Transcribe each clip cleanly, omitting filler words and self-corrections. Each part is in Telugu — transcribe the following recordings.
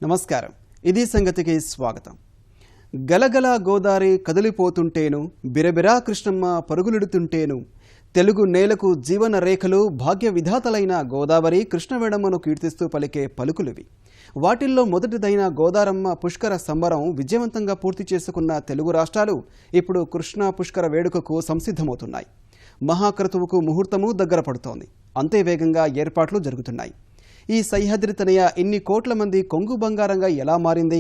నమస్కారం. ఇది సంగతికి స్వాగతం. గలగల గోదారి కదిలిపోతుంటేను, బిరబిరా కృష్ణమ్మ పరుగులెడుతుంటేను, తెలుగు నేలకు జీవన రేఖలు భాగ్య విధాతలైన గోదావరి కృష్ణవేణమ్మను కీర్తిస్తూ పలికే పలుకులివి. వాటిల్లో మొదటిదైన గోదారమ్మ పుష్కర సంబరం విజయవంతంగా పూర్తి చేసుకున్న తెలుగు రాష్ట్రాలు ఇప్పుడు కృష్ణా పుష్కర వేడుకకు సంసిద్ధమవుతున్నాయి. మహాక్రతువుకు ముహూర్తము దగ్గర పడుతోంది. అంతే వేగంగా ఏర్పాట్లు జరుగుతున్నాయి. ఈ సహ్యాద్రి తనయ ఇన్ని కోట్ల మంది కొంగు బంగారంగా ఎలా మారింది?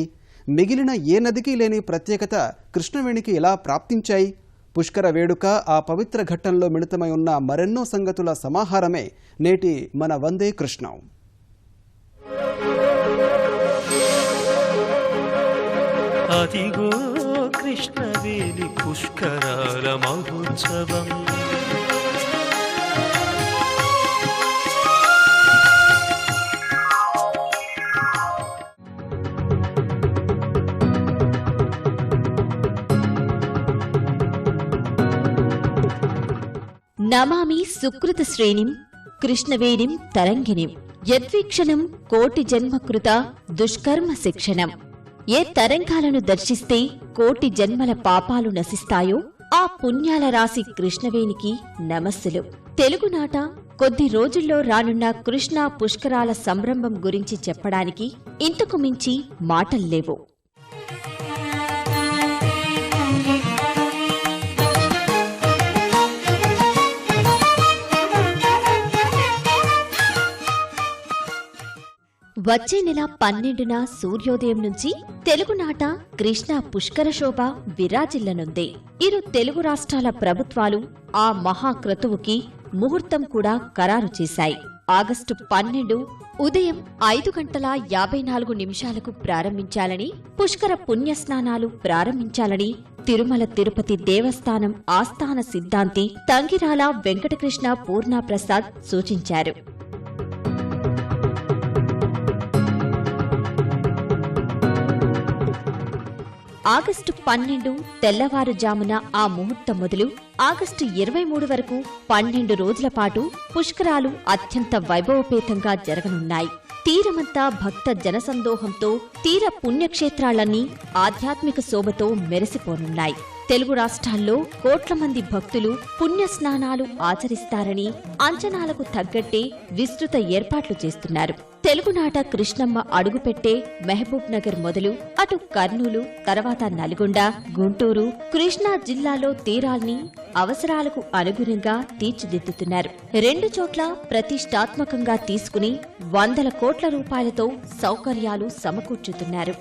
మిగిలిన ఏ నదికి లేని ప్రత్యేకత కృష్ణవేణికి ఎలా ప్రాప్తించాయి? పుష్కర వేడుక ఆ పవిత్ర ఘట్టంలో మిళితమై ఉన్న మరెన్నో సంగతుల సమాహారమే నేటి మన వందే కృష్ణం. అదిగో కృష్ణవేణి పుష్కరాల మహోత్సవం. నమామి సుకృత శ్రేణిం కృష్ణవేణిం తరంగిణిం యద్వీక్షణం కోటి జన్మకృత దుష్కర్మ శిక్షణం. ఏ తరంగాలను దర్శిస్తే కోటి జన్మల పాపాలు నశిస్తాయో ఆ పుణ్యాల రాశి కృష్ణవేణికి నమస్సులు. తెలుగునాట కొద్ది రోజుల్లో రానున్న కృష్ణా పుష్కరాల సంరంభం గురించి చెప్పడానికి ఇంతకు మించి మాటల్లేవు. వచ్చే నెల 12న సూర్యోదయం నుంచి తెలుగునాట కృష్ణా పుష్కర శోభ విరాజిల్లనుంది. ఇరు తెలుగు రాష్ట్రాల ప్రభుత్వాలు ఆ మహాక్రతువుకి ముహూర్తం కూడా ఖరారు చేశాయి. ఆగస్టు 12 ఉదయం 5:54 ప్రారంభించాలని, పుష్కర పుణ్యస్నానాలు ప్రారంభించాలని తిరుమల తిరుపతి దేవస్థానం ఆస్థాన సిద్ధాంతి తంగిరాల వెంకటకృష్ణ పూర్ణప్రసాద్ సూచించారు. ఆగస్టు 12 తెల్లవారుజామున ఆ ముహూర్తం మొదలు ఆగస్టు 23 వరకు 12 రోజుల పాటు పుష్కరాలు అత్యంత వైభవపేతంగా జరగనున్నాయి. తీరమంతా భక్త జనసందోహంతో, తీర పుణ్యక్షేత్రాలన్నీ ఆధ్యాత్మిక శోభతో మెరిసిపోనున్నాయి. తెలుగు రాష్ట్రాల్లో కోట్ల మంది భక్తులు పుణ్యస్నానాలు ఆచరిస్తారని అంచనాలకు తగ్గట్టే విస్తృత ఏర్పాట్లు చేస్తున్నారు. తెలుగునాట కృష్ణమ్మ అడుగుపెట్టే మహబూబ్ నగర్ మొదలు అటు కర్నూలు, తర్వాత నల్గొండ, గుంటూరు, కృష్ణా జిల్లాలో తీరాల్ని అవసరాలకు అనుగుణంగా తీర్చిదిద్దుతున్నారు. 2 చోట్ల ప్రతిష్టాత్మకంగా తీసుకుని 100 కోట్ల రూపాయలతో సౌకర్యాలు సమకూర్చుతున్నారు.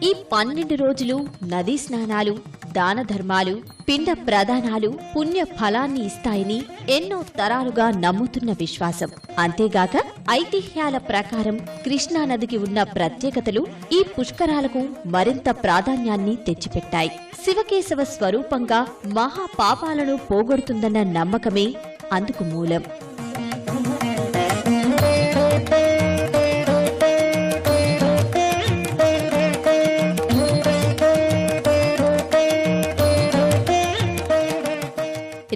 ఈ 12 రోజులు నదీ స్నానాలు, దాన ధర్మాలు, పిండ ప్రదానాలు పుణ్య ఫలాన్ని ఇస్తాయని ఎన్నో తరాలుగా నమ్ముతున్న విశ్వాసం. అంతేగాక ఐతిహ్యాల ప్రకారం కృష్ణానదికి ఉన్న ప్రత్యేకతలు ఈ పుష్కరాలకు మరింత ప్రాధాన్యాన్ని తెచ్చిపెట్టాయి. శివకేశవ స్వరూపంగా మహాపాపాలను పోగొడుతుందన్న నమ్మకమే అందుకు మూలం.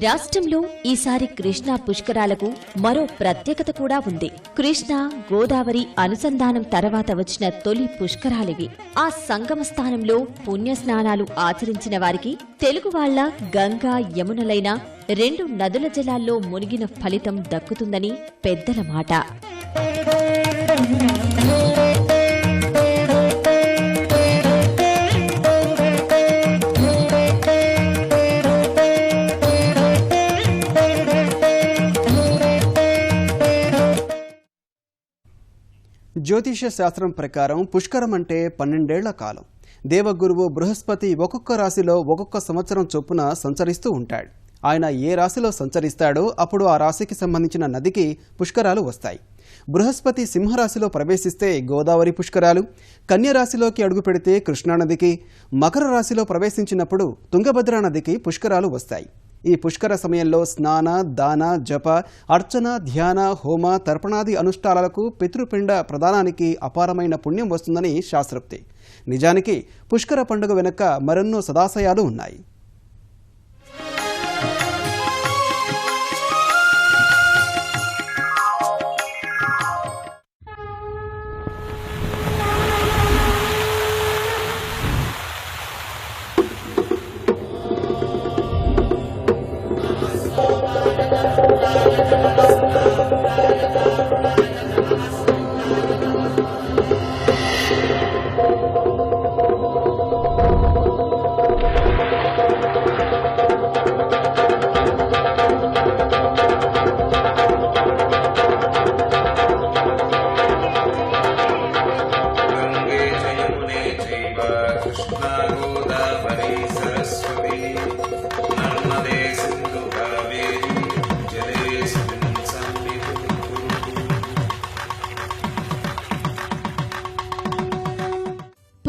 రాష్ట్రంలో ఈసారి కృష్ణా పుష్కరాలకు మరో ప్రత్యేకత కూడా ఉంది. కృష్ణా గోదావరి అనుసంధానం తర్వాత వచ్చిన తొలి పుష్కరాలివి. ఆ సంగమ స్థానంలో పుణ్యస్నానాలు ఆచరించిన వారికి తెలుగు వాళ్ల గంగా, యమునలైన 2 నదుల జలాల్లో మునిగిన ఫలితం దక్కుతుందని పెద్దల మాట. జ్యోతిష శాస్త్రం ప్రకారం పుష్కరం అంటే 12 ఏళ్ల కాలం. దేవగురువు బృహస్పతి ఒక్కొక్క రాశిలో ఒక్కొక్క సంవత్సరం చొప్పున సంచరిస్తూ ఉంటాడు. ఆయన ఏ రాశిలో సంచరిస్తాడో అప్పుడు ఆ రాశికి సంబంధించిన నదికి పుష్కరాలు వస్తాయి. బృహస్పతి సింహరాశిలో ప్రవేశిస్తే గోదావరి పుష్కరాలు, కన్యరాశిలోకి అడుగుపెడితే కృష్ణానదికి, మకర రాశిలో ప్రవేశించినప్పుడు తుంగభద్రా నదికి పుష్కరాలు వస్తాయి. ఈ పుష్కర సమయంలో స్నాన, దాన, జప, అర్చన, ధ్యాన, హోమ, తర్పణాది అనుష్ఠానాలకు, పితృపిండ ప్రదానానికి అపారమైన పుణ్యం వస్తుందని శాస్త్రోక్తి. నిజానికి పుష్కర పండుగ వెనుక మరెన్నో సదాశయాలు ఉన్నాయి.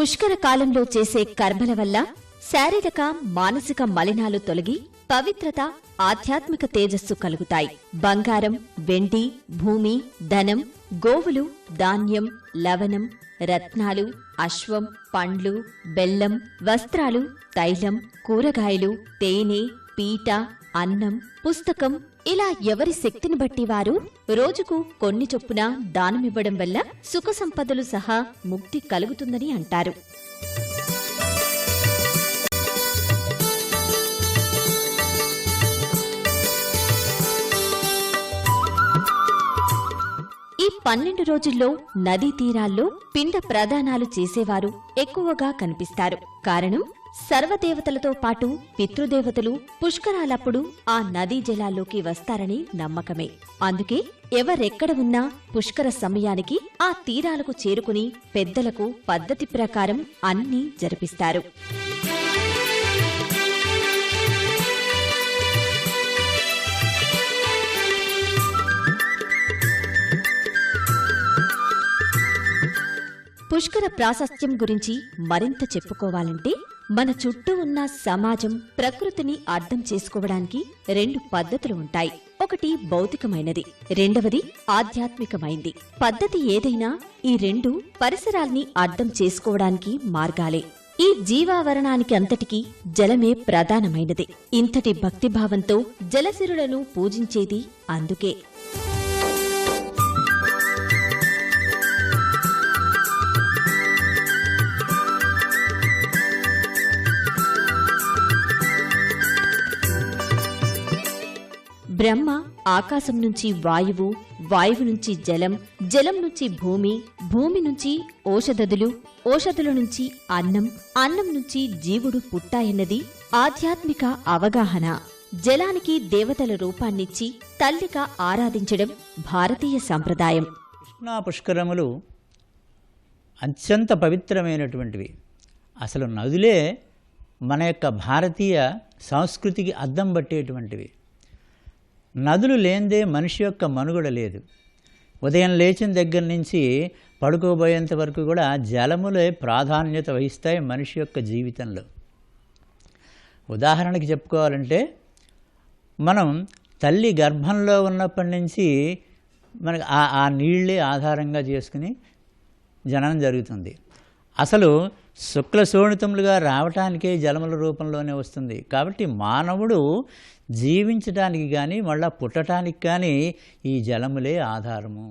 పుష్కర కాలంలో చేసే కర్మల వల్ల శారీరక మానసిక మలినాలు తొలగి పవిత్రత ఆధ్యాత్మిక తేజస్సు కలుగుతాయి. బంగారం, వెండి, భూమి, ధనం, గోవులు, ధాన్యం, లవణం, రత్నాలు, అశ్వం, పండ్లు, బెల్లం, వస్త్రాలు, తైలం, కూరగాయలు, తేనె, పీట, అన్నం, పుస్తకం ఇలా ఎవరి శక్తిని బట్టి వారు రోజుకు కొన్ని చొప్పున దానమివ్వడం వల్ల సుఖ సంపదలు సహా ముక్తి కలుగుతుందని అంటారు. ఈ 12 రోజుల్లో నదీ తీరాల్లో పిండ ప్రదానాలు చేసేవారు ఎక్కువగా కనిపిస్తారు. కారణం, సర్వదేవతలతో పాటు పితృదేవతలు పుష్కరాలప్పుడు ఆ నదీ జలాల్లోకి వస్తారని నమ్మకమే. అందుకే ఎవరెక్కడ ఉన్నా పుష్కర సమయానికి ఆ తీరాలకు చేరుకుని పెద్దలకు పద్ధతి ప్రకారం అన్నీ జరిపిస్తారు. పుష్కర ప్రాశస్త్యం గురించి మరింత చెప్పుకోవాలంటే మన చుట్టూ ఉన్న సమాజం, ప్రకృతిని అర్థం చేసుకోవడానికి 2 పద్ధతులు ఉంటాయి. ఒకటి భౌతికమైనది, రెండవది ఆధ్యాత్మికమైంది. పద్ధతి ఏదైనా ఈ 2 పరిసరాల్ని అర్థం చేసుకోవడానికి మార్గాలే. ఈ జీవావరణానికి అంతటికీ జలమే ప్రధానమైనది. ఇంతటి భక్తిభావంతో జలసిరులను పూజించేది అందుకే. బ్రహ్మ ఆకాశం నుంచి వాయువు, వాయువు నుంచి జలం, జలం నుంచి భూమి, భూమి నుంచి ఓషధులు, ఓషధుల నుంచి అన్నం, అన్నం నుంచి జీవుడు పుట్టాయన్నది ఆధ్యాత్మిక అవగాహన. జలానికి దేవతల రూపాన్నిచ్చి తల్లిగా ఆరాధించడం భారతీయ సంప్రదాయం. కృష్ణా పుష్కరములు అత్యంత పవిత్రమైనటువంటివి. అసలు నదులే మన యొక్క భారతీయ సంస్కృతికి అద్దం పట్టేటువంటివి. నదులు లేనిదే మనిషి యొక్క మనుగడ లేదు. ఉదయం లేచిన దగ్గర నుంచి పడుకోబోయేంత వరకు కూడా జలములే ప్రాధాన్యత వహిస్తాయి మనిషి యొక్క జీవితంలో. ఉదాహరణకి చెప్పుకోవాలంటే, మనం తల్లి గర్భంలో ఉన్నప్పటి నుంచి మనకు ఆ నీళ్ళే ఆధారంగా చేసుకుని జననం జరుగుతుంది. అసలు శుక్ల శోణితములుగా రావటానికే జలముల రూపంలోనే వస్తుంది. కాబట్టి మానవుడు జీవించటానికి కానీ మళ్ళా పుట్టడానికి కానీ ఈ జలములే ఆధారము.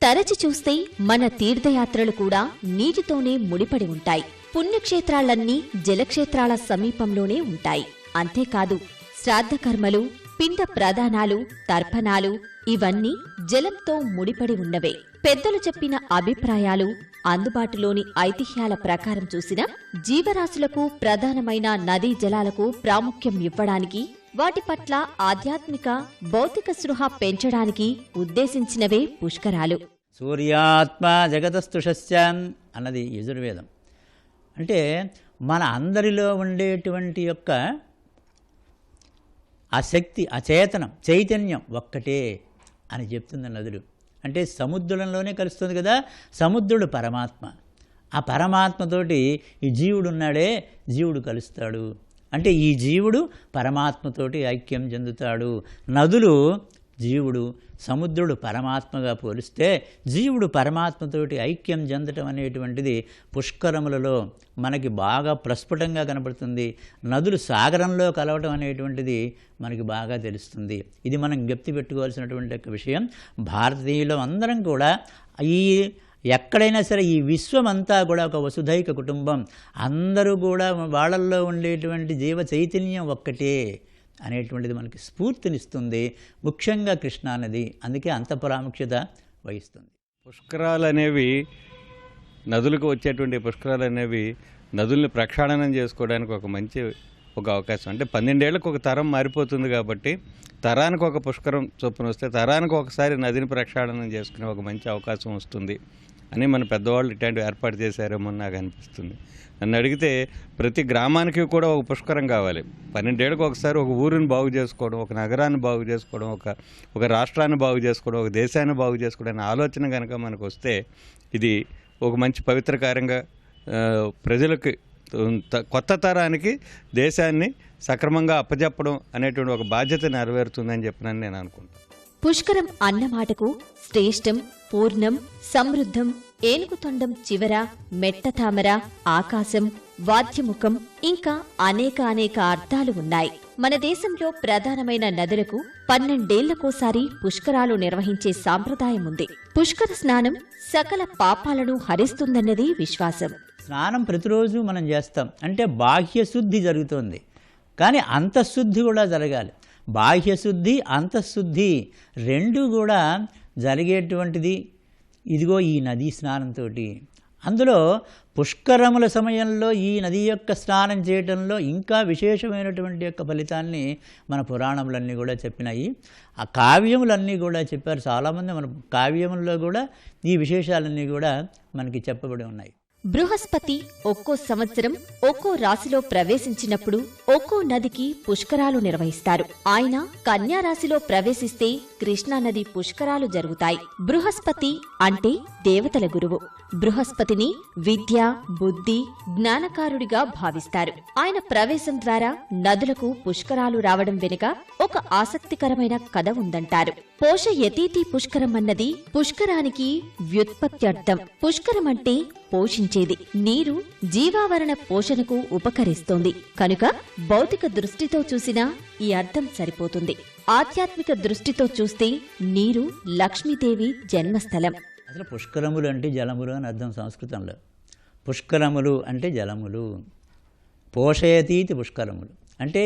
తరచి చూస్తే మన తీర్థయాత్రలు కూడా నీటితోనే ముడిపడి ఉంటాయి. పుణ్యక్షేత్రాలన్నీ జలక్షేత్రాల సమీపంలోనే ఉంటాయి. అంతేకాదు, శ్రాద్ధకర్మలు, పిండ ప్రదానాలు, తర్పణాలు ఇవన్నీ జలంతో ముడిపడి ఉన్నవే. పెద్దలు చెప్పిన అభిప్రాయాలు, అందుబాటులోని ఐతిహ్యాల ప్రకారం చూసిన జీవరాశులకు ప్రధానమైన నదీ జలాలకు ప్రాముఖ్యం ఇవ్వడానికి, వాటి పట్ల ఆధ్యాత్మిక భౌతిక స్పృహ పెంచడానికి ఉద్దేశించినవే పుష్కరాలు. సూర్యాత్మ జగతస్తుషస్యాన్ అన్నది యజుర్వేదం. అంటే మన అందరిలో ఉండేటువంటి యొక్క ఆ శక్తి, ఆ చేతనం, చైతన్యం ఒక్కటే అని చెప్తుంది నదులు. అంటే సముద్రంలోనే కలుస్తుంది కదా. సముద్రుడు పరమాత్మ. ఆ పరమాత్మతోటి ఈ జీవుడు ఉన్నాడే, జీవుడు కలుస్తాడు. అంటే ఈ జీవుడు పరమాత్మతోటి ఐక్యం చెందుతాడు. నదులు జీవుడు, సముద్రుడు పరమాత్మగా పోలిస్తే జీవుడు పరమాత్మతోటి ఐక్యం చెందటం అనేటువంటిది పుష్కరములలో మనకి బాగా ప్రస్ఫుటంగా కనపడుతుంది. నదులు సాగరంలో కలవటం అనేటువంటిది మనకి బాగా తెలుస్తుంది. ఇది మనం జ్ఞప్తి పెట్టుకోవాల్సినటువంటి ఒక విషయం. భారతీయులు అందరం కూడా ఈ ఎక్కడైనా సరే ఈ విశ్వం అంతా కూడా ఒక వసుధైక కుటుంబం. అందరూ కూడా వాళ్ళల్లో ఉండేటువంటి జీవ చైతన్యం ఒక్కటే అనేటువంటిది మనకి స్ఫూర్తినిస్తుంది. ముఖ్యంగా కృష్ణా నది అందుకే అంత ప్రాముఖ్యత వహిస్తుంది. పుష్కరాలు అనేవి, నదులకు వచ్చేటువంటి పుష్కరాలు అనేవి నదుల్ని ప్రక్షాళనం చేసుకోవడానికి ఒక అవకాశం. అంటే 12 ఏళ్లకు ఒక తరం మారిపోతుంది కాబట్టి తరానికి ఒక పుష్కరం చొప్పున వస్తే తరానికి ఒకసారి నదిని ప్రక్షాళనం చేసుకునే ఒక మంచి అవకాశం వస్తుంది అని మన పెద్దవాళ్ళు ఇట్లాంటివి ఏర్పాటు చేశారేమో నాకు అనిపిస్తుంది. నన్ను అడిగితే ప్రతి గ్రామానికి కూడా ఒక పుష్కరం కావాలి. 12 ఏళ్ళకు ఒకసారి ఒక ఊరిని బాగు చేసుకోవడం, ఒక నగరాన్ని బాగు చేసుకోవడం, ఒక రాష్ట్రాన్ని బాగు చేసుకోవడం, ఒక దేశాన్ని బాగు చేసుకోవడం అనే ఆలోచన కనుక మనకు వస్తే ఇది ఒక మంచి పవిత్ర కార్యంగా ప్రజలకి కొత్త తరానికి దేశాన్ని సక్రమంగా అప్పజెప్పడం అనేటువంటి ఒక బాధ్యత నెరవేరుతుందని చెప్పినని నేను అనుకుంటాను. పుష్కరం అన్నమాటకు శ్రేష్టం, పూర్ణం, సమృద్ధం, ఏనుగుతొండం చివర, మెట్టతామర, ఆకాశం, వాద్యముఖం ఇంకా అనేక అర్థాలు ఉన్నాయి. మన దేశంలో ప్రధానమైన నదులకు 12 ఏళ్లకోసారి పుష్కరాలు నిర్వహించే సాంప్రదాయం ఉంది. పుష్కర స్నానం సకల పాపాలను హరిస్తుందన్నది విశ్వాసం. స్నానం ప్రతిరోజు మనం చేస్తాం అంటే బాహ్యశుద్ధి జరుగుతుంది, కానీ అంతఃశుద్ధి కూడా జరగాలి. బాహ్యశుద్ధి అంతఃశుద్ధి రెండు కూడా జరిగేటువంటిది ఇదిగో ఈ నదీ స్నానంతో. అందులో పుష్కరముల సమయంలో ఈ నది యొక్క స్నానం చేయటంలో ఇంకా విశేషమైనటువంటి యొక్క ఫలితాన్ని మన పురాణములన్నీ కూడా చెప్పినాయి. ఆ కావ్యములన్నీ కూడా చెప్పారు చాలామంది. మన కావ్యముల్లో కూడా ఈ విశేషాలన్నీ కూడా మనకి చెప్పబడి ఉన్నాయి. బృహస్పతి ఒక్కో సంవత్సరం ఒక్కో రాశిలో ప్రవేశించినప్పుడు ఒక్కో నదికి పుష్కరాలు నిర్వహిస్తారు. ఆయన కన్యా రాశిలో ప్రవేశిస్తే కృష్ణానది పుష్కరాలు జరుగుతాయి. బృహస్పతి అంటే దేవతల గురువు. బృహస్పతిని విద్య, బుద్ధి, జ్ఞానకారుడిగా భావిస్తారు. ఆయన ప్రవేశం ద్వారా నదులకు పుష్కరాలు రావడం వెనుక ఒక ఆసక్తికరమైన కథ ఉందంటారు. పోషయతీతి పుష్కరం అన్నది పుష్కరానికి వ్యుత్పత్త్యర్థం. పుష్కరం అంటే పోషించేది. నీరు జీవావరణ పోషణకు ఉపకరిస్తోంది కనుక భౌతిక దృష్టితో చూసినా ఈ అర్థం సరిపోతుంది. ఆధ్యాత్మిక దృష్టితో చూస్తే నీరు లక్ష్మీదేవి జన్మస్థలం. అసలు పుష్కరములు అంటే జలములు అని అర్థం సంస్కృతంలో. పుష్కరములు అంటే జలములు. పోషయతీతి పుష్కరములు అంటే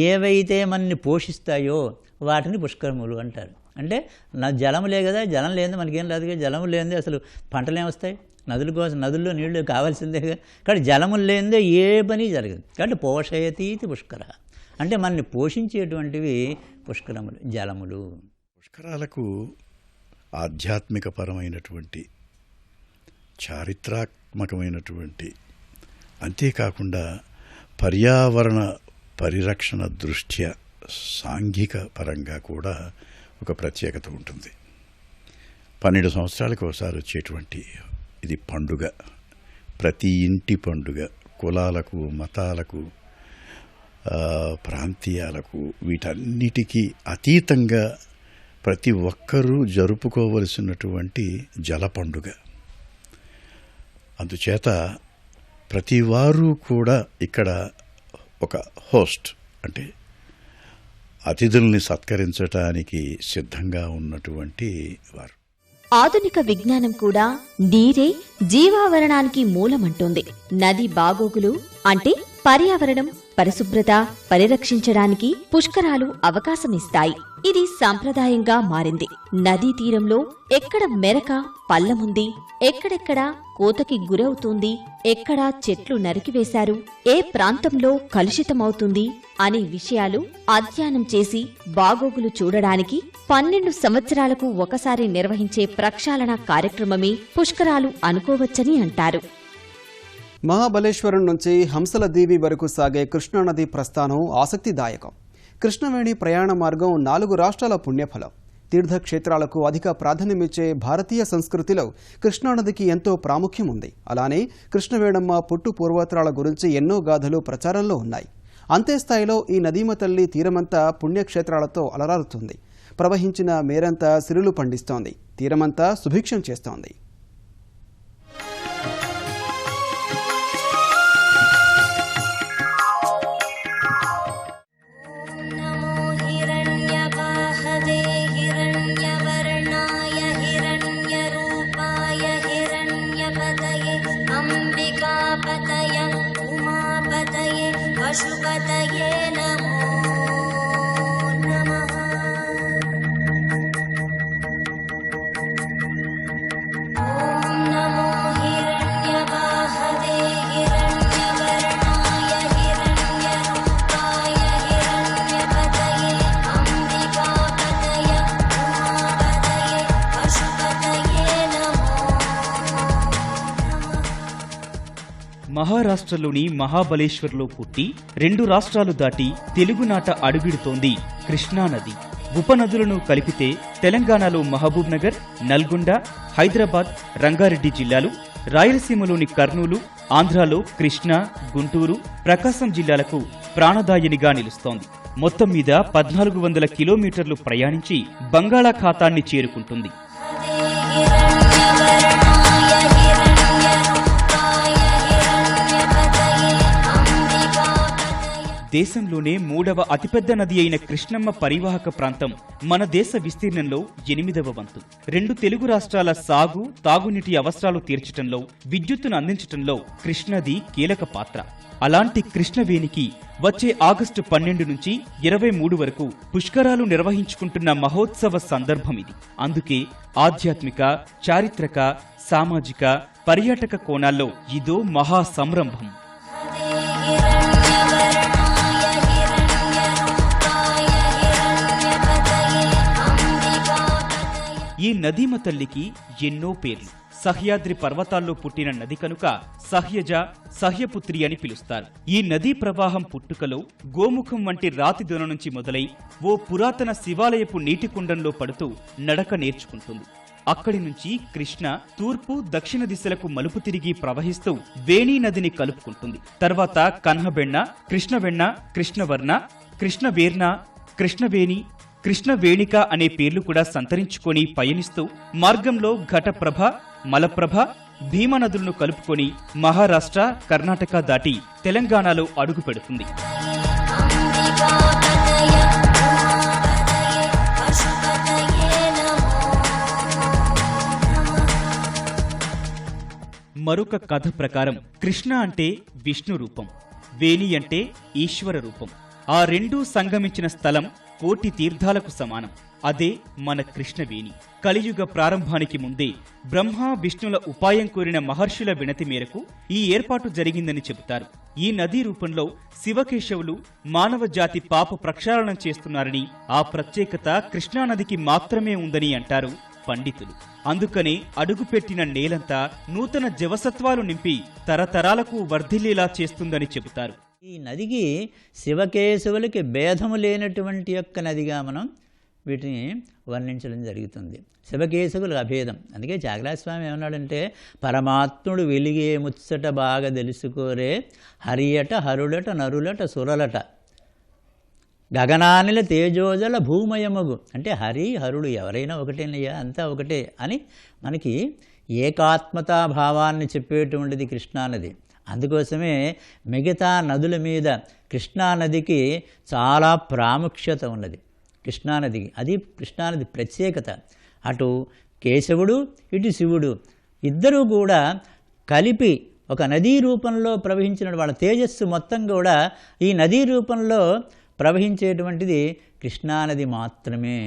ఏవైతే మనని పోషిస్తాయో వాటిని పుష్కరములు అంటారు. అంటే జలము లే కదా, జలం లేనిది మనకేం రాదు కదా, జలము లేనిదే అసలు పంటలు ఏమొస్తాయి? నదుల కోసం నదుల్లో నీళ్లు కావాల్సిందేగా. కాబట్టి జలములు లేనిదే ఏ పని జరగదు. కాబట్టి పోషయతీతి పుష్కర అంటే మనని పోషించేటువంటివి పుష్కరములు, జలములు. పుష్కరాలకు ఆధ్యాత్మికపరమైనటువంటి, చారిత్రాత్మకమైనటువంటి, అంతేకాకుండా పర్యావరణ పరిరక్షణ దృష్ట్యా సాంఘిక పరంగా కూడా ఒక ప్రత్యేకత ఉంటుంది. 12 సంవత్సరాలకు ఒకసారి వచ్చేటువంటి ఇది పండుగ. ప్రతి ఇంటి పండుగ. కులాలకు, మతాలకు, ప్రాంతీయాలకు వీటన్నిటికీ అతీతంగా ప్రతి ఒక్కరూ జరుపుకోవలసినటువంటి జల పండుగ. అందుచేత ప్రతివారు కూడా ఇక్కడ ఒక హోస్ట్ అంటే అతిథుల్ని సత్కరించటానికి సిద్ధంగా ఉన్నటువంటి వారు. ఆధునిక విజ్ఞానం కూడా నీరే జీవావరణానికి మూలమంటోంది. నది బాగోగులు అంటే పర్యావరణం, పరిశుభ్రత పరిరక్షించడానికి పుష్కరాలు అవకాశమిస్తాయి. ఇది సాంప్రదాయంగా మారింది. నదీ తీరంలో ఎక్కడ మెరక పల్లముంది, ఎక్కడెక్కడ కోతకి గురవుతుంది, ఎక్కడా చెట్లు నరికివేశారు, ఏ ప్రాంతంలో కలుషితమవుతుంది అనే విషయాలు అధ్యయనం చేసి బాగోగులు చూడడానికి 12 సంవత్సరాలకు ఒకసారి నిర్వహించే ప్రక్షాళన కార్యక్రమమే పుష్కరాలు అనుకోవచ్చని అంటారు. మహాబలేశ్వరం నుంచి హంసల దీవి వరకు సాగే కృష్ణానది ప్రస్థానం ఆసక్తిదాయకం. కృష్ణవేణి ప్రయాణ మార్గం 4 రాష్ట్రాల పుణ్యఫలం. తీర్థక్షేత్రాలకు అధిక ప్రాధాన్యమిచ్చే భారతీయ సంస్కృతిలో కృష్ణానదికి ఎంతో ప్రాముఖ్యం ఉంది. అలానే కృష్ణవేణమ్మ పుట్టు పూర్వోత్తరాల గురించి ఎన్నో గాథలు ప్రచారంలో ఉన్నాయి. అంతే స్థాయిలో ఈ నదీమ తల్లి తీరమంతా పుణ్యక్షేత్రాలతో అలరారుతుంది. ప్రవహించిన మేరంతా సిరులు పండిస్తోంది, తీరమంతా సుభిక్షం చేస్తోంది. పశుపతయే నమో నమః. ఓం నమో హిరణ్యవాహవే హిరణ్యవర్ణాయ హిరణ్యరూపాయ హిరణ్యపతయే అంబికాపతయ ఉమాపతయే పశుపతయే నమో నమః. మహారాష్ట్రలోని మహాబలేశ్వర్లో పుట్టి 2 రాష్ట్రాలు దాటి తెలుగునాట అడుగిడుతోంది కృష్ణానది. ఉపనదులను కలిపితే తెలంగాణలో మహబూబ్ నగర్, నల్గొండ, హైదరాబాద్, రంగారెడ్డి జిల్లాలు, రాయలసీమలోని కర్నూలు, ఆంధ్రాలో కృష్ణా, గుంటూరు, ప్రకాశం జిల్లాలకు ప్రాణదాయినిగా నిలుస్తోంది. మొత్తం మీద 1400 కిలోమీటర్లు ప్రయాణించి బంగాళాఖాతాన్ని చేరుకుంటుంది. దేశంలోనే 3వ అతిపెద్ద నది అయిన కృష్ణమ్మ పరివాహక ప్రాంతం మన దేశ విస్తీర్ణంలో 8వ వంతు. 2 తెలుగు రాష్ట్రాల సాగు, తాగునీటి అవసరాలు తీర్చడంలో, విద్యుత్తును అందించడంలో కృష్ణది కీలక పాత్ర. అలాంటి కృష్ణవేణికి వచ్చే ఆగస్టు 12 నుంచి 23 వరకు పుష్కరాలు నిర్వహించుకుంటున్న మహోత్సవ సందర్భం ఇది. అందుకే ఆధ్యాత్మిక, చారిత్రక, సామాజిక, పర్యాటక కోణాల్లో ఇదో మహా సంరంభం. ఈ నదీమ తల్లికి ఎన్నో పేర్లు. సహ్యాద్రి పర్వతాల్లో పుట్టిన నది కనుక సహ్యజ, సహ్యపుత్రి అని పిలుస్తారు. ఈ నదీ ప్రవాహం పుట్టుకలో గోముఖం వంటి రాతి దొన నుంచి మొదలై ఓ పురాతన శివాలయపు నీటి కుండంలో పడుతూ నడక నేర్చుకుంటుంది. అక్కడి నుంచి కృష్ణ తూర్పు, దక్షిణ దిశలకు మలుపు తిరిగి ప్రవహిస్తూ వేణీ నదిని కలుపుకుంటుంది. తర్వాత కన్హబెన్న, కృష్ణవెన్న, కృష్ణవర్ణ, కృష్ణవేర్ణ, కృష్ణవేణి, కృష్ణవేణిక అనే పేర్లు కూడా సంతరించుకొని పయనిస్తూ మార్గంలో ఘటప్రభ, మలప్రభ, భీమా నదులను కలుపుకొని మహారాష్ట్ర, కర్ణాటక దాటి తెలంగాణలో అడుగు పెడుతుంది. మరొక కథ ప్రకారం కృష్ణ అంటే విష్ణు రూపం, వేణి అంటే ఈశ్వర రూపం. ఆ రెండూ సంగమించిన స్థలం కోటి తీర్థాలకు సమానం. అదే మన కృష్ణవేణి. కలియుగ ప్రారంభానికి ముందే బ్రహ్మ, విష్ణుల ఉపాయం కోరిన మహర్షుల వినతి మేరకు ఈ ఏర్పాటు జరిగిందని చెబుతారు. ఈ నదీ రూపంలో శివకేశవులు మానవ జాతి పాప ప్రక్షాళనం చేస్తున్నారని, ఆ ప్రత్యేకత కృష్ణానదికి మాత్రమే ఉందని అంటారు పండితులు. అందుకనే అడుగుపెట్టిన నేలంతా నూతన జవసత్వాలు నింపి తరతరాలకు వర్ధిల్లేలా చేస్తుందని చెబుతారు. ఈ నదికి శివకేశవులకి భేదము లేనటువంటి యొక్క నదిగా మనం వీటిని వర్ణించడం జరుగుతుంది. శివకేశవులకు అభేదం. అందుకే త్యాగరాజస్వామి ఏమన్నాడంటే, పరమాత్ముడు వెలిగే ముచ్చట బాగా తెలుసుకోరే, హరియట, హరులట, నరులట, సురలట, గగనానిల తేజోజల భూమయమగు. అంటే హరి, హరుడు ఎవరైనా ఒకటేనయ్యా, అంతా ఒకటే అని మనకి ఏకాత్మతాభావాన్ని చెప్పేటువంటిది కృష్ణానది. అందుకోసమే మిగతా నదుల మీద కృష్ణానదికి చాలా ప్రాముఖ్యత ఉన్నది. కృష్ణానదికి అది కృష్ణానది ప్రత్యేకత. అటు కేశవుడు, ఇటు శివుడు ఇద్దరూ కూడా కలిపి ఒక నదీ రూపంలో ప్రవహించిన వాళ్ళ తేజస్సు మొత్తం కూడా ఈ నదీ రూపంలో ప్రవహించేటువంటిది కృష్ణానది మాత్రమే.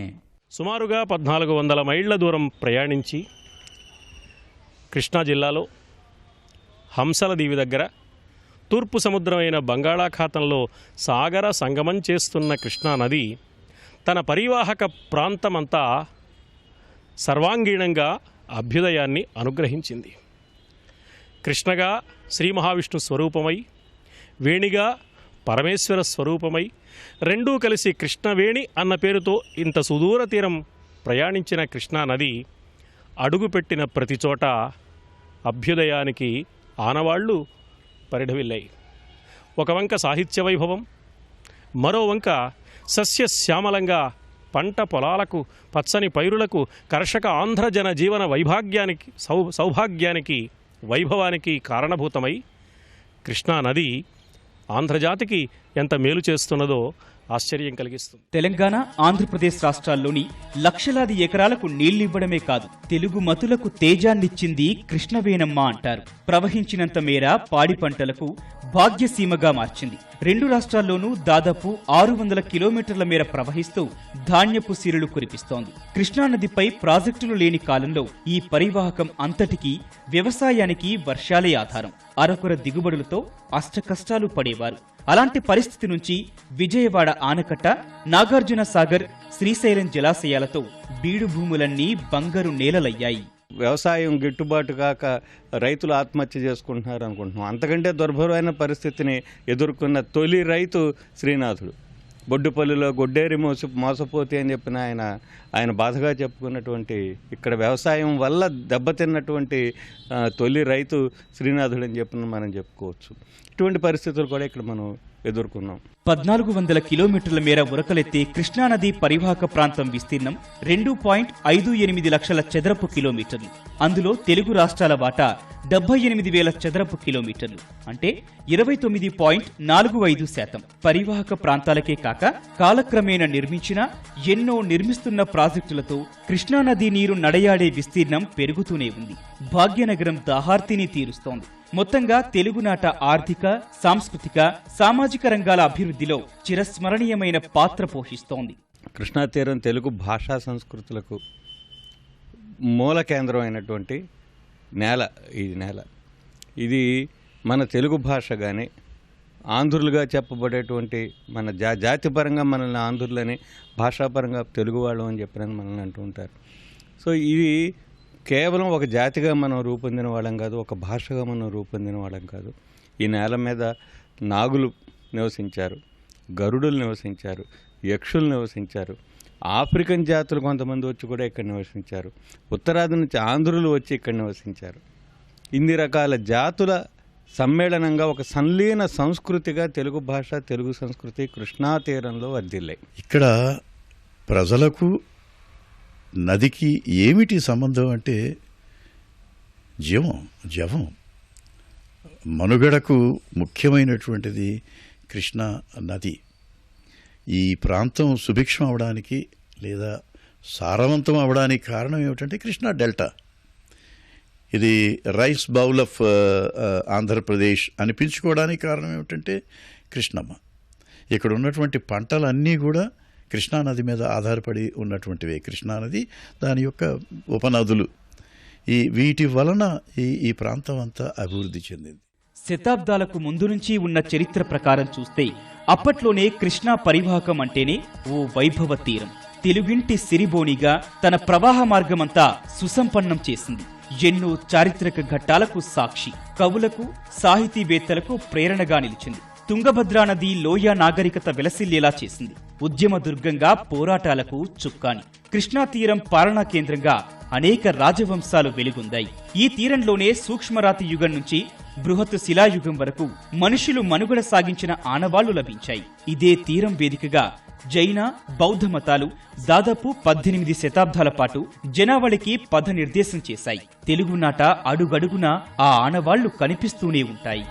సుమారుగా 1400 మైళ్ళ దూరం ప్రయాణించి కృష్ణా జిల్లాలో హంసల దీవి దగ్గర తూర్పు సముద్రమైన బంగాళాఖాతంలో సాగర సంగమం చేస్తున్న కృష్ణానది తన పరివాహక ప్రాంతమంతా సర్వాంగీణంగా అభ్యుదయాన్ని అనుగ్రహించింది. కృష్ణగా శ్రీ మహావిష్ణు స్వరూపమై, వేణిగా పరమేశ్వర స్వరూపమై, రెండూ కలిసి కృష్ణవేణి అన్న పేరుతో ఇంత సుదూర తీరం ప్రయాణించిన కృష్ణానది అడుగుపెట్టిన ప్రతి చోట అభ్యుదయానికి ఆనవాళ్లు పరిఢవిల్లాయి. ఒక వంక సాహిత్య వైభవం, మరో వంక సస్యశ్యామలంగా పంట పొలాలకు, పచ్చని పైరులకు, కర్షక ఆంధ్రజన జీవన వైభాగ్యానికి, సౌభాగ్యానికి, వైభవానికి కారణభూతమై కృష్ణానది ఆంధ్రజాతికి ఎంత మేలు చేస్తున్నదో ఆశ్చర్యం కలిగిస్తుంది. తెలంగాణ, ఆంధ్రప్రదేశ్ రాష్ట్రాల్లోని లక్షలాది ఎకరాలకు నీళ్లివ్వడమే కాదు, తెలుగు మతులకు తేజాన్నిచ్చింది కృష్ణవేణమ్మ అంటారు. ప్రవహించినంత మేర పాడి పంటలకు భాగ్యసీమగా మార్చింది. 2 రాష్ట్రాల్లోనూ దాదాపు 600 కిలోమీటర్ల మేర ప్రవహిస్తూ ధాన్యపు సిరులు కురిపిస్తోంది. కృష్ణానదిపై ప్రాజెక్టులు లేని కాలంలో ఈ పరివాహకం అంతటికీ వ్యవసాయానికి వర్షాలే ఆధారం. అరకొర దిగుబడులతో అష్టకష్టాలు పడేవారు. అలాంటి పరిస్థితి నుంచి విజయవాడ ఆనకట్ట, నాగార్జున సాగర్, శ్రీశైలం జలాశయాలతో బీడు భూములన్నీ బంగారు నేలలయ్యాయి. వ్యవసాయం గిట్టుబాటు కాక రైతులు ఆత్మహత్య చేసుకుంటున్నారు అనుకుంటున్నాం. అంతకంటే దుర్భరమైన పరిస్థితిని ఎదుర్కొన్న తొలి రైతు శ్రీనాథుడు. బొడ్డుపల్లిలో గొడ్డేరి మోసపోతే అని చెప్పిన ఆయన బాధగా చెప్పుకున్నటువంటి ఇక్కడ వ్యవసాయం వల్ల దెబ్బతిన్నటువంటి తొలి రైతు శ్రీనాథుడు అని చెప్పిన మనం చెప్పుకోవచ్చు. ఇటువంటి పరిస్థితులు కూడా ఇక్కడ మనం ఎదుర్కొన్నాం. 1400 కిలోమీటర్ల మేర ఉరకలెత్తే కృష్ణానది పరివాహక ప్రాంతం విస్తీర్ణం 2.58 లక్షల చదరపు కిలోమీటర్లు. అందులో తెలుగు రాష్ట్రాల వాటా 78,000 చదరపు కిలోమీటర్లు, అంటే 29.45%. పరివాహక ప్రాంతాలకే కాక కాలక్రమేణా నిర్మించిన ఎన్నో నిర్మిస్తున్న ప్రాజెక్టులతో కృష్ణానది నీరు నడయాడే విస్తీర్ణం పెరుగుతూనే ఉంది. భాగ్యనగరం దాహార్తిని తీరుస్తోంది. మొత్తంగా తెలుగునాట ఆర్థిక, సాంస్కృతిక, సామాజిక రంగాల అభివృద్ధిలో చిరస్మరణీయమైన పాత్ర పోషిస్తోంది. కృష్ణా తీరం తెలుగు భాషా సంస్కృతులకు మూల కేంద్రం అయినటువంటి నేల ఇది మన తెలుగు భాష కానీ ఆంధ్రులుగా చెప్పబడేటువంటి మన జాతిపరంగా మనల్ని ఆంధ్రులని, భాషాపరంగా తెలుగు వాళ్ళం అని చెప్పినని మనల్ని అంటూ ఉంటారు. సో ఇది కేవలం ఒక జాతిగా మనం రూపొందిన వాళ్ళం కాదు, ఒక భాషగా మనం రూపొందిన వాళ్ళం కాదు. ఈ నేల మీద నాగులు నివసించారు, గరుడులు నివసించారు, యక్షులు నివసించారు, ఆఫ్రికన్ జాతులు కొంతమంది వచ్చి కూడా ఇక్కడ నివసించారు, ఉత్తరాది నుంచి ఆంధ్రులు వచ్చి ఇక్కడ నివసించారు. ఇన్ని రకాల జాతుల సమ్మేళనంగా ఒక సంలీన సంస్కృతిగా తెలుగు భాష, తెలుగు సంస్కృతి కృష్ణా తీరంలో వర్ధిల్లాయి. ఇక్కడ ప్రజలకు నదికి ఏమిటి సంబంధం అంటే జవం మనుగడకు ముఖ్యమైనటువంటిది కృష్ణా నది. ఈ ప్రాంతం సుభిక్షం అవడానికి లేదా సారవంతం అవడానికి కారణం ఏమిటంటే కృష్ణా డెల్టా. ఇది రైస్ బౌల్ ఆఫ్ ఆంధ్రప్రదేశ్ అనిపించుకోవడానికి కారణం ఏమిటంటే కృష్ణమ్మ. ఇక్కడ ఉన్నటువంటి పంటలన్నీ కూడా కృష్ణానది మీద ఆధారపడి ఉన్నటువంటివే. కృష్ణానది, దాని యొక్క ఉపనదులు, వీటి వలన ఈ ప్రాంతం అంతా అభివృద్ధి చెందింది. శతాబ్దాలకు ముందు నుంచి ఉన్న చరిత్ర ప్రకారం చూస్తే అప్పట్లోనే కృష్ణా పరివాహకం అంటేనే ఓ వైభవ తీరం. తెలుగింటి సిరిబోనిగా తన ప్రవాహ మార్గమంతా సుసంపన్నం చేసింది. ఎన్నో చారిత్రక ఘట్టాలకు సాక్షి, కవులకు, సాహితీవేత్తలకు ప్రేరణగా నిలిచింది. తుంగభద్రా నది లోయ నాగరికత వెలసిల్లేలా చేసింది. ఉద్యమ దుర్గంగా పోరాటాలకు చుక్కాని. కృష్ణా తీరం పాలనా కేంద్రంగా అనేక రాజవంశాలు వెలుగొందాయి. ఈ తీరంలోనే సూక్ష్మరాతి యుగం నుంచి బృహత్ శిలాయుగం వరకు మనుషులు మనుగడ సాగించిన ఆనవాళ్లు లభించాయి. ఇదే తీరం వేదికగా జైన, బౌద్ధ మతాలు దాదాపు 18 శతాబ్దాల పాటు జనావళికి పథ నిర్దేశం చేశాయి. తెలుగునాట అడుగడుగునా ఆ ఆనవాళ్లు కనిపిస్తూనే ఉంటాయి.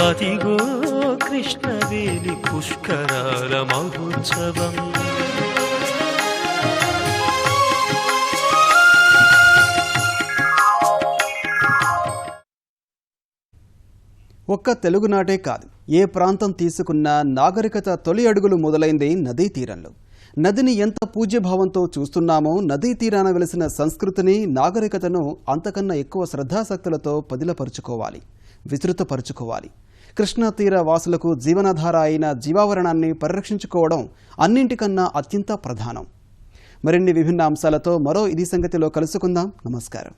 అదిగో కృష్ణవేలి పుష్కరాల మహోత్సవం. ఒక్క తెలుగునాటే కాదు, ఏ ప్రాంతం తీసుకున్నా నాగరికత తొలి అడుగులు మొదలైంది నదీ తీరంలో. నదిని ఎంత పూజ్యభావంతో చూస్తున్నామో నదీ తీరాన వెలిసిన సంస్కృతిని, నాగరికతను అంతకన్నా ఎక్కువ శ్రద్ధాశక్తులతో పదిలపరుచుకోవాలి, విస్తృతపరుచుకోవాలి. కృష్ణా తీర వాసులకు జీవనాధార అయిన జీవావరణాన్ని పరిరక్షించుకోవడం అన్నింటికన్నా అత్యంత ప్రధానం. మరిన్ని విభిన్న అంశాలతో మరో ఇది సంగతిలో కలుసుకుందాం. నమస్కారం.